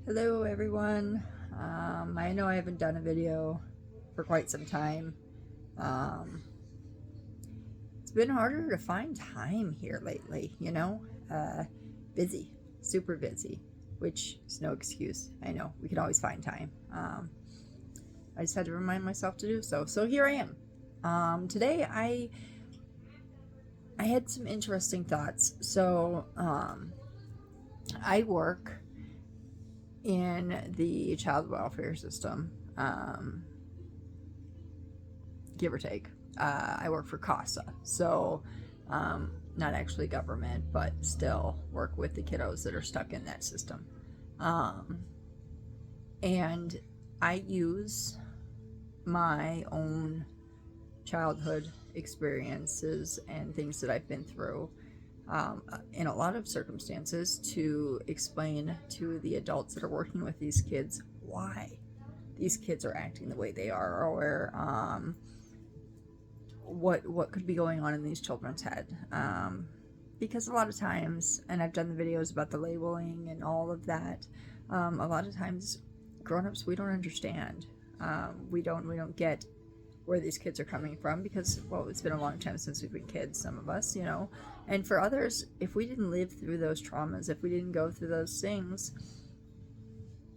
Hello everyone. I know I haven't done a video for quite some time. Um, it's been harder to find time here lately, busy, super busy, which is no excuse. I know we can always find time. I just had to remind myself to do so. So here I am. Today I had some interesting thoughts. So I work in the child welfare system, give or take. I work for CASA, so not actually government, but still work with the kiddos that are stuck in that system. And I use my own childhood experiences and things that I've been through in a lot of circumstances to explain to the adults that are working with these kids why these kids are acting the way they are, or what could be going on in these children's head. Because a lot of times, and I've done the videos about the labeling and all of that, a lot of times grown-ups, we don't understand. We don't get where these kids are coming from because, well, it's been a long time since we've been kids, some of us, and for others, if we didn't live through those traumas, if we didn't go through those things,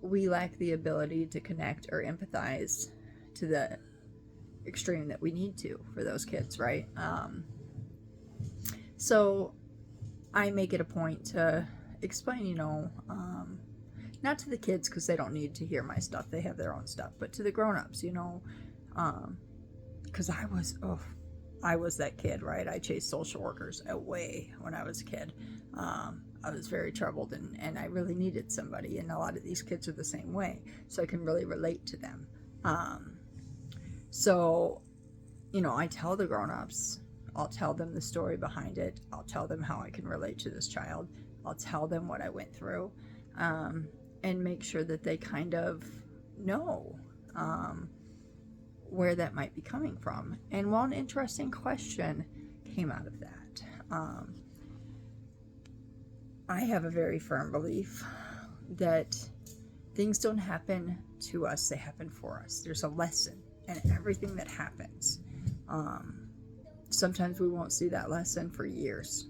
we lack the ability to connect or empathize to the extreme that we need to for those kids, right? So I make it a point to explain, not to the kids because they don't need to hear my stuff, they have their own stuff, but to the grown-ups, because I was that kid, right? I chased social workers away when I was a kid. I was very troubled, and I really needed somebody, and a lot of these kids are the same way, so I can really relate to them. So, I tell the grown-ups, I'll tell them the story behind it, I'll tell them how I can relate to this child, I'll tell them what I went through, and make sure that they kind of know where that might be coming from. And one interesting question came out of that. I have a very firm belief that things don't happen to us, they happen for us. There's a lesson in everything that happens. Sometimes we won't see that lesson for years.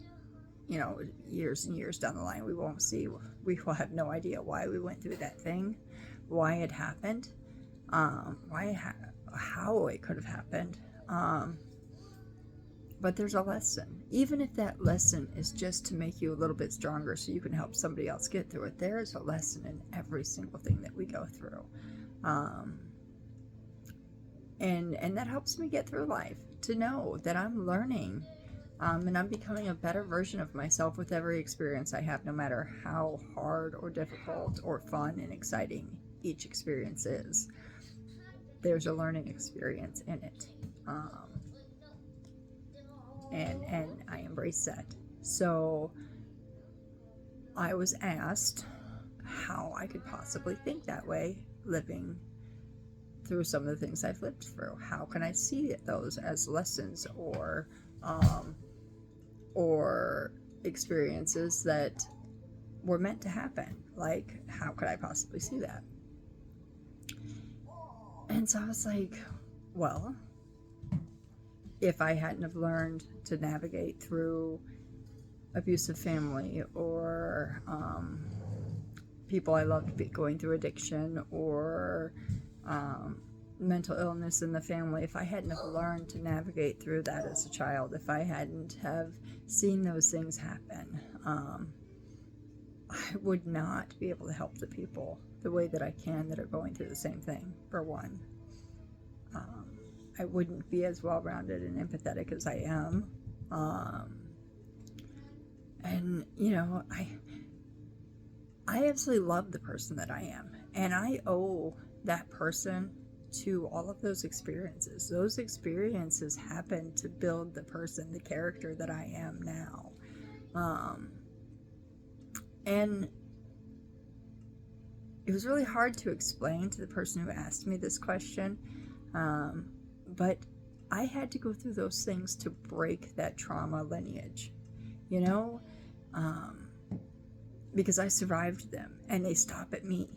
Years and years down the line, we will have no idea why we went through that thing, why it happened, how it could have happened. But there's a lesson. Even if that lesson is just to make you a little bit stronger so you can help somebody else get through it, there is a lesson in every single thing that we go through. And that helps me get through life, to know that I'm learning, and I'm becoming a better version of myself with every experience I have, no matter how hard or difficult or fun and exciting each experience is. There's a learning experience in it. And I embrace that. So I was asked how I could possibly think that way, living through some of the things I've lived through. How can I see those as lessons or experiences that were meant to happen? Like, how could I possibly see that? And so I was like, well, if I hadn't have learned to navigate through abusive family, or people I loved going through addiction, or mental illness in the family, if I hadn't have learned to navigate through that as a child, if I hadn't have seen those things happen, I would not be able to help the people the way that I can that are going through the same thing, for one. I wouldn't be as well-rounded and empathetic as I am. And, I absolutely love the person that I am. And I owe that person to all of those experiences. Those experiences happened to build the person, the character that I am now. And it was really hard to explain to the person who asked me this question. But I had to go through those things to break that trauma lineage, because I survived them, and they stop at me.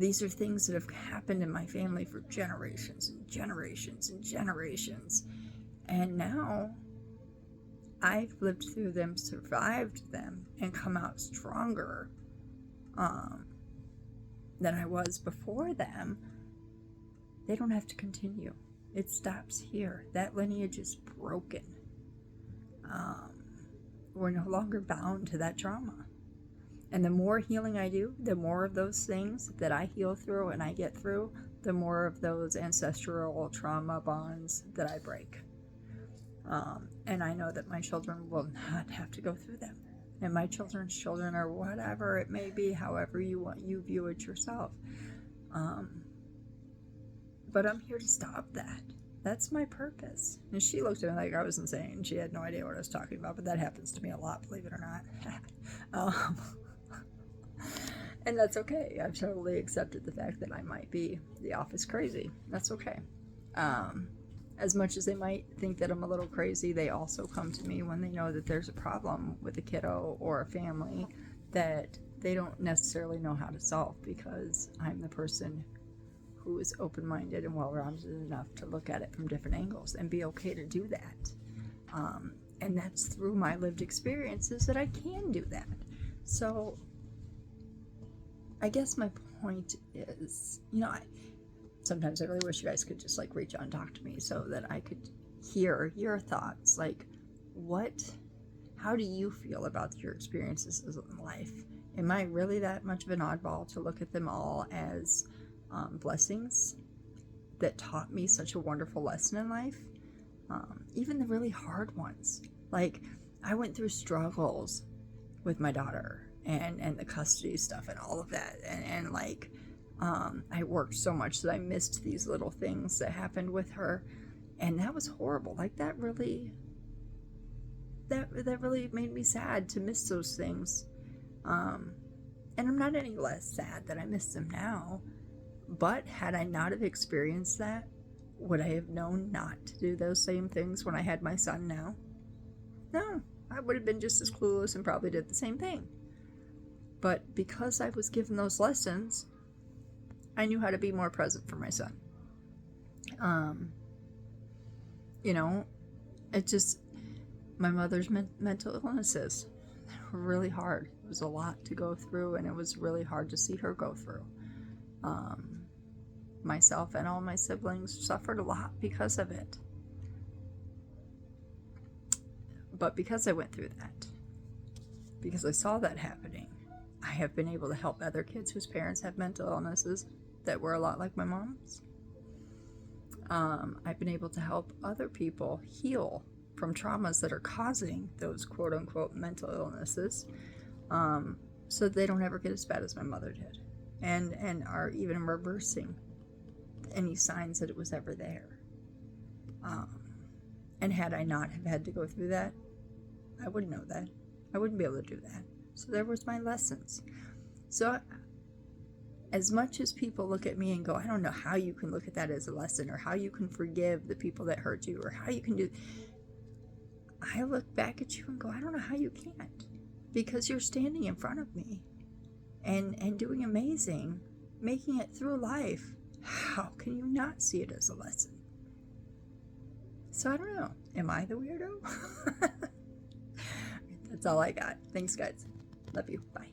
These are things that have happened in my family for generations and generations and generations. And now I've lived through them, survived them, and come out stronger than I was before them. They don't have to continue. It stops here. That lineage is broken. We're no longer bound to that trauma. And the more healing I do, the more of those things that I heal through and I get through, the more of those ancestral trauma bonds that I break. And I know that my children will not have to go through them. And my children's children, or whatever it may be, however you view it yourself. But I'm here to stop that. That's my purpose. And she looked at me like I was insane. She had no idea what I was talking about, but that happens to me a lot, believe it or not. And that's okay. I've totally accepted the fact that I might be the office crazy. That's okay. As much as they might think that I'm a little crazy, they also come to me when they know that there's a problem with a kiddo or a family that they don't necessarily know how to solve, because I'm the person who is open-minded and well-rounded enough to look at it from different angles and be okay to do that. And that's through my lived experiences that I can do that. So I guess my point is, sometimes I really wish you guys could just like reach out and talk to me so that I could hear your thoughts. Like, how do you feel about your experiences in life? Am I really that much of an oddball to look at them all as blessings that taught me such a wonderful lesson in life? Even the really hard ones. Like, I went through struggles with my daughter and the custody stuff and all of that. And I worked so much that I missed these little things that happened with her. And that was horrible. Like, that really made me sad to miss those things. And I'm not any less sad that I miss them now. But had I not have experienced that, would I have known not to do those same things when I had my son now? No, I would have been just as clueless and probably did the same thing. But because I was given those lessons, I knew how to be more present for my son. It just, my mother's mental illnesses were really hard. It was a lot to go through, and it was really hard to see her go through. Myself and all my siblings suffered a lot because of it. But because I went through that, because I saw that happening, I have been able to help other kids whose parents have mental illnesses that were a lot like my mom's. I've been able to help other people heal from traumas that are causing those quote-unquote mental illnesses, so that they don't ever get as bad as my mother did, and are even reversing any signs that it was ever there. And had I not have had to go through that, I wouldn't know that. I wouldn't be able to do that. So there was my lessons. So as much as people look at me and go, I don't know how you can look at that as a lesson, or how you can forgive the people that hurt you, or how you can do, I look back at you and go, I don't know how you can't, because you're standing in front of me and doing amazing, making it through life. How can you not see it as a lesson? So I don't know. Am I the weirdo? That's all I got. Thanks, guys. Love you. Bye.